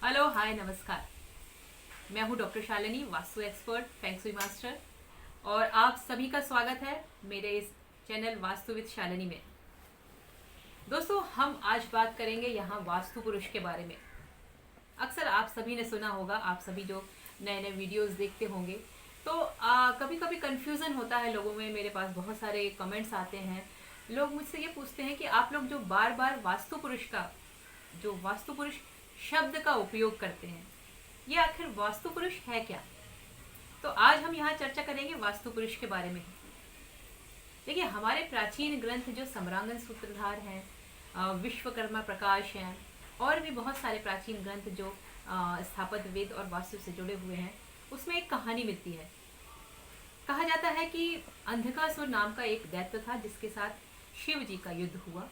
Hello, हाय, नमस्कार। मैं हूँ doctor Shalini, vastu expert, feng shui master, और आप सभी का स्वागत है मेरे इस चैनल वास्तु विद शालिनी में। दोस्तों, हम आज बात करेंगे यहाँ वास्तु पुरुष के बारे में। अक्सर आप सभी ने सुना होगा, आप सभी जो नए नए वीडियोस देखते होंगे, तो कभी कभी कंफ्यूजन होता है लोगों में। मेरे पास बहुत सारे कमेंट्स आते हैं। लोग मुझसे ये पूछते हैं कि आप लोग जो बार बार वास्तु पुरुष शब्द का उपयोग करते हैं, ये आखिर वास्तु पुरुष है क्या? तो आज हम यहाँ चर्चा करेंगे वास्तु पुरुष के बारे में। देखिए, हमारे प्राचीन ग्रंथ जो सम्रांगण सूत्रधार हैं, विश्वकर्मा प्रकाश हैं, और भी बहुत सारे प्राचीन ग्रंथ जो स्थापत्य वेद और वास्तु से जुड़े हुए हैं, उसमें एक कहानी मिलती है। कहा जाता है कि अंधकासुर नाम का एक दैत्य था जिसके साथ शिव जी का युद्ध हुआ,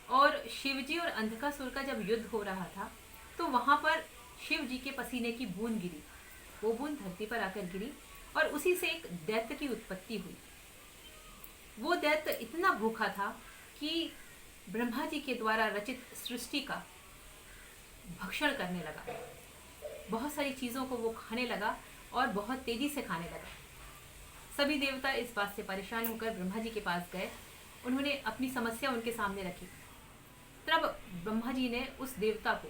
और शिव जी और अंधकासुर का जब युद्ध हो रहा था तो वहां पर शिव जी के पसीने की बूंद गिरी। वो बूंद धरती पर आकर गिरी और उसी से एक दैत्य की उत्पत्ति हुई। वो दैत्य इतना भूखा था कि ब्रह्मा जी के द्वारा रचित सृष्टि का भक्षण करने लगा। बहुत सारी चीजों को वो खाने लगा और बहुत तेजी से खाने लगा। सभी देवता इस बात से परेशान होकर ब्रह्मा जी के पास गए। उन्होंने अपनी समस्या उनके सामने रखी। तब ब्रह्मा जी ने उस देवता को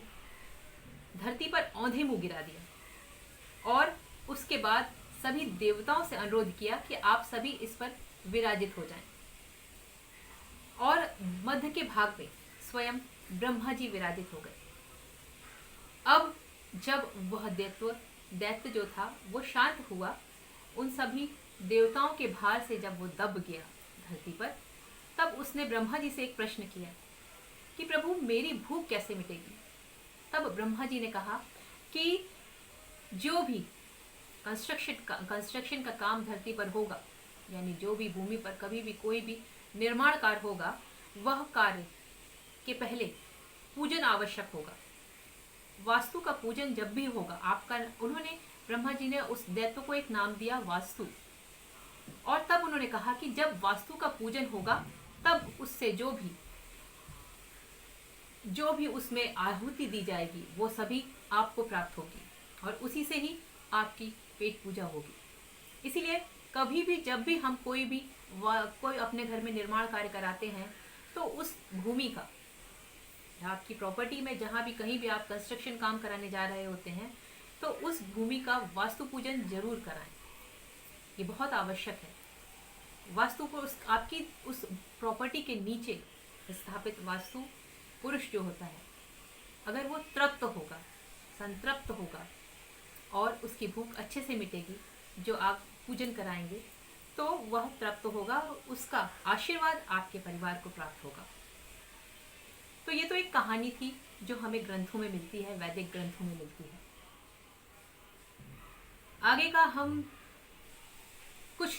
धरती पर औंधे मुंह गिरा दिया और उसके बाद सभी देवताओं से अनुरोध किया कि आप सभी इस पर विराजित हो जाएं। और मध्य के भाग में स्वयं ब्रह्मा जी विराजित हो गए। अब जब वह दैत्य जो था वो शांत हुआ, उन सभी देवताओं के भार से जब वो दब गया धरती पर, तब उसने ब्रह्मा जी से एक प्रश्न किया कि प्रभु, मेरी भूख कैसे मिटेगी? तब ब्रह्मा जी ने कहा कि जो भी कंस्ट्रक्शन का काम धरती पर होगा, यानी जो भी भूमि पर कभी भी कोई भी निर्माण कार्य होगा, वह कार्य के पहले पूजन आवश्यक होगा। वास्तु का पूजन जब भी होगा आपका, ब्रह्मा जी ने उस दैत्य को एक नाम दिया वास्तु। और तब उन्होंने कहा कि जब वास्तु का पूजन होगा तब उससे जो भी उसमें आहुति दी जाएगी वो सभी आपको प्राप्त होगी, और उसी से ही आपकी पेट पूजा होगी। इसीलिए कभी भी जब भी हम कोई अपने घर में निर्माण कार्य कराते हैं, तो उस भूमि का, आपकी प्रॉपर्टी में जहाँ भी कहीं भी आप कंस्ट्रक्शन काम कराने जा रहे होते हैं, तो उस भूमि का वास्तु पूजन जरूर कराएं। ये बहुत आवश्यक है। वास्तु को आपकी उस प्रॉपर्टी के नीचे स्थापित वास्तु पुरुष जो होता है, अगर वो तृप्त होगा, संतृप्त होगा और उसकी भूख अच्छे से मिटेगी, जो आप पूजन कराएंगे, तो वह तृप्त होगा और उसका आशीर्वाद आपके परिवार को प्राप्त होगा। तो ये तो एक कहानी थी जो हमें ग्रंथों में मिलती है, वैदिक ग्रंथों में मिलती है। आगे का हम कुछ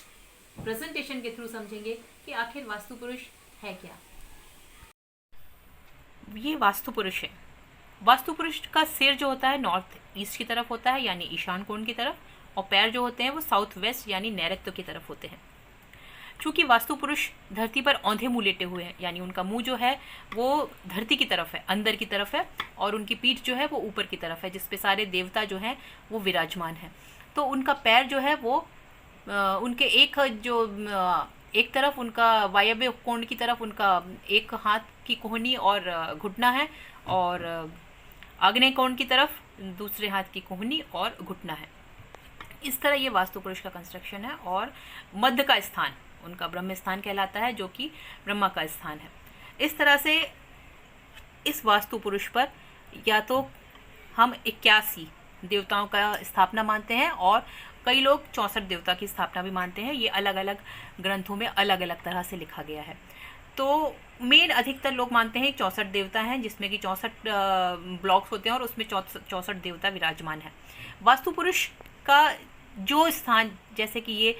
प्रेजेंटेशन के थ्रू समझेंगे कि आखिर वास्तु पुरुष है क्या। ये वास्तु पुरुष है। वास्तु पुरुष का सिर जो होता है नॉर्थ ईस्ट की तरफ होता है, यानी ईशान कोण की तरफ, और पैर जो होते हैं वो साउथ वेस्ट यानी नैऋत्य की तरफ होते हैं। क्योंकि वास्तु पुरुष धरती पर औंधे मुंह लेटे हुए हैं, यानी उनका मुंह जो है वो धरती की तरफ है, अंदर की तरफ है, और उनकी पीठ जो है वो ऊपर की तरफ है, जिसपे सारे देवता जो हैं वो विराजमान हैं। तो उनका पैर जो है वो उनके एक तरफ उनका वायव्य कोण की तरफ उनका एक हाथ की कोहनी और घुटना है, और आग्नेय कोण की तरफ दूसरे हाथ की कोहनी और घुटना है। इस तरह ये वास्तु पुरुष का कंस्ट्रक्शन है। और मध्य का स्थान उनका ब्रह्म स्थान कहलाता है, जो कि ब्रह्मा का स्थान है। इस तरह से इस वास्तु पुरुष पर या तो हम 81 देवताओं का स्थापना मानते हैं, और कई लोग 64 देवता की स्थापना भी मानते हैं। ये अलग अलग ग्रंथों में अलग अलग तरह से लिखा गया है। तो मेन अधिकतर लोग मानते हैं 64 देवता हैं, जिसमें कि 64 ब्लॉक्स होते हैं और उसमें 64 देवता विराजमान है। वास्तु पुरुष का जो स्थान, जैसे कि ये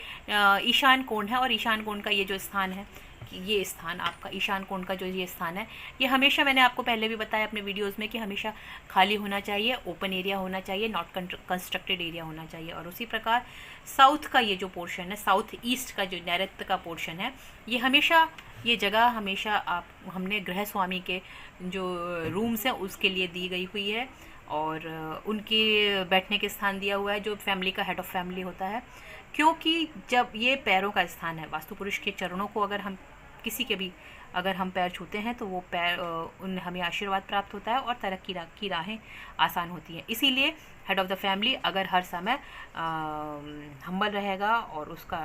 ईशान कोण है, और ईशान कोण का ये जो स्थान है, कि ये स्थान आपका ईशान कोण का जो ये स्थान है, ये हमेशा, मैंने आपको पहले भी बताया अपने वीडियोस में, कि हमेशा खाली होना चाहिए, ओपन एरिया होना चाहिए, नॉट कंस्ट्रक्टेड एरिया होना चाहिए। और उसी प्रकार साउथ का ये जो पोर्शन है, साउथ ईस्ट का जो नैऋत्य का पोर्शन है, ये हमेशा ये जगह हमेशा हमने गृह स्वामी के जो रूम्स हैं उसके लिए दी गई हुई है। और उनके बैठने के स्थान दिया हुआ है जो फैमिली का हेड ऑफ फैमिली होता है, क्योंकि जब ये पैरों का स्थान है, वास्तु पुरुष के चरणों को अगर हम किसी के भी अगर हम पैर छूते हैं तो वो पैर उन हमें आशीर्वाद प्राप्त होता है और तरक्की की राहें आसान होती हैं। इसीलिए हेड ऑफ़ द फैमिली अगर हर समय हम्बल रहेगा और उसका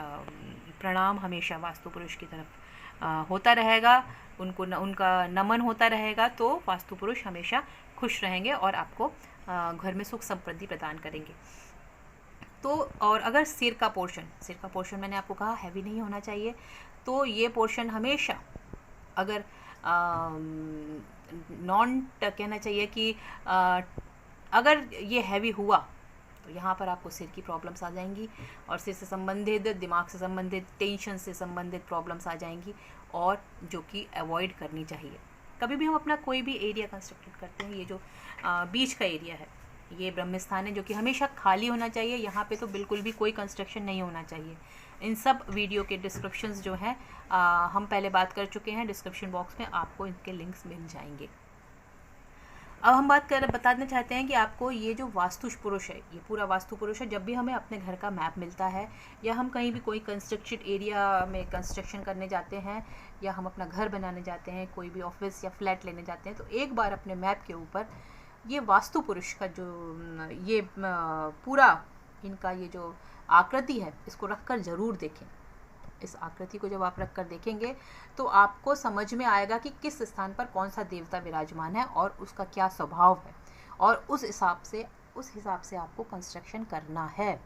प्रणाम हमेशा वास्तु पुरुष की तरफ होता रहेगा, उनका नमन होता रहेगा, तो वास्तु पुरुष हमेशा खुश रहेंगे और आपको घर में सुख समृद्धि प्रदान करेंगे। तो और अगर सिर का पोर्शन मैंने आपको कहा हैवी नहीं होना चाहिए, तो ये पोर्शन हमेशा अगर नॉन कहना चाहिए कि अगर ये हैवी हुआ तो यहाँ पर आपको सिर की प्रॉब्लम्स आ जाएंगी और सिर से संबंधित, दिमाग से संबंधित, टेंशन से संबंधित प्रॉब्लम्स आ जाएंगी, और जो कि अवॉइड करनी चाहिए। कभी भी हम अपना कोई भी एरिया कंस्ट्रक्ट करते हैं, ये जो बीच का एरिया है, ये ब्रह्म स्थान है जो कि हमेशा खाली होना चाहिए। यहाँ पे तो बिल्कुल भी कोई कंस्ट्रक्शन नहीं होना चाहिए। इन सब वीडियो के डिस्क्रिप्शंस जो हैं हम पहले बात कर चुके हैं, डिस्क्रिप्शन बॉक्स में आपको इनके लिंक्स मिल जाएंगे। अब हम बताना चाहते हैं कि आपको ये जो वास्तु पुरुष है, ये पूरा वास्तु पुरुष है, जब भी हमें अपने घर का मैप मिलता है या हम कहीं भी कोई कंस्ट्रक्टेड एरिया में कंस्ट्रक्शन करने जाते हैं या हम अपना घर बनाने जाते हैं, कोई भी ऑफिस या फ्लैट लेने जाते हैं, तो एक बार अपने मैप के ऊपर ये वास्तु पुरुष का जो ये पूरा इनका ये जो आकृति है, इसको रखकर ज़रूर देखें। इस आकृति को जब आप रख कर देखेंगे तो आपको समझ में आएगा कि किस स्थान पर कौन सा देवता विराजमान है और उसका क्या स्वभाव है, और उस हिसाब से आपको कंस्ट्रक्शन करना है।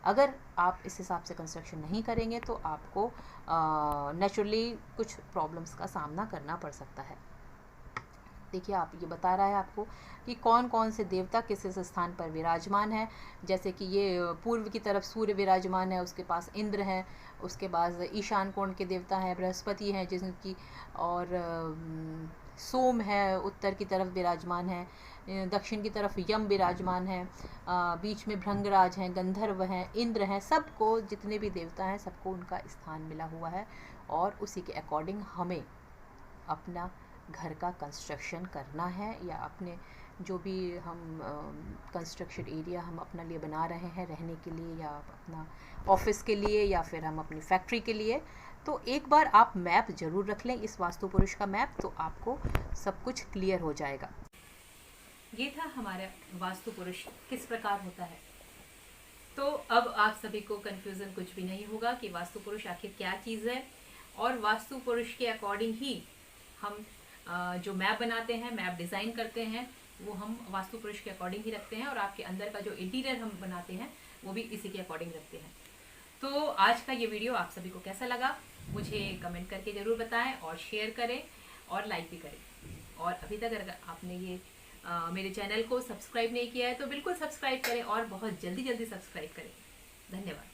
अगर आप इस हिसाब से कंस्ट्रक्शन नहीं करेंगे तो आपको नेचुरली कुछ प्रॉब्लम्स का सामना करना पड़ सकता है। देखिए, आप ये बता रहा है आपको कि कौन कौन से देवता किस स्थान पर विराजमान है। जैसे कि ये पूर्व की तरफ सूर्य विराजमान है, उसके पास इंद्र हैं, उसके बाद ईशान कोण के देवता हैं बृहस्पति हैं जिनकी, और सोम है उत्तर की तरफ विराजमान है, दक्षिण की तरफ यम विराजमान है, बीच में भृंगराज हैं, गंधर्व हैं, इंद्र हैं। सबको जितने भी देवता हैं सबको उनका स्थान मिला हुआ है, और उसी के अकॉर्डिंग हमें अपना घर का कंस्ट्रक्शन करना है, या अपने जो भी हम कंस्ट्रक्शन एरिया हम अपने लिए बना रहे हैं रहने के लिए, या अपना ऑफिस के लिए, या फिर हम अपनी फैक्ट्री के लिए। तो एक बार आप मैप ज़रूर रख लें, इस वास्तु पुरुष का मैप, तो आपको सब कुछ क्लियर हो जाएगा। ये था हमारा वास्तु पुरुष किस प्रकार होता है। तो अब आप सभी को कन्फ्यूज़न कुछ भी नहीं होगा कि वास्तु पुरुष आखिर क्या चीज़ है, और वास्तु पुरुष के अकॉर्डिंग ही हम जो मैप बनाते हैं, मैप डिज़ाइन करते हैं, वो हम वास्तु पुरुष के अकॉर्डिंग ही रखते हैं, और आपके अंदर का जो इंटीरियर हम बनाते हैं वो भी इसी के अकॉर्डिंग रखते हैं। तो आज का ये वीडियो आप सभी को कैसा लगा मुझे कमेंट करके ज़रूर बताएं, और शेयर करें और लाइक भी करें। और अभी तक अगर आपने ये मेरे चैनल को सब्सक्राइब नहीं किया है तो बिल्कुल सब्सक्राइब करें, और बहुत जल्दी सब्सक्राइब करें। धन्यवाद।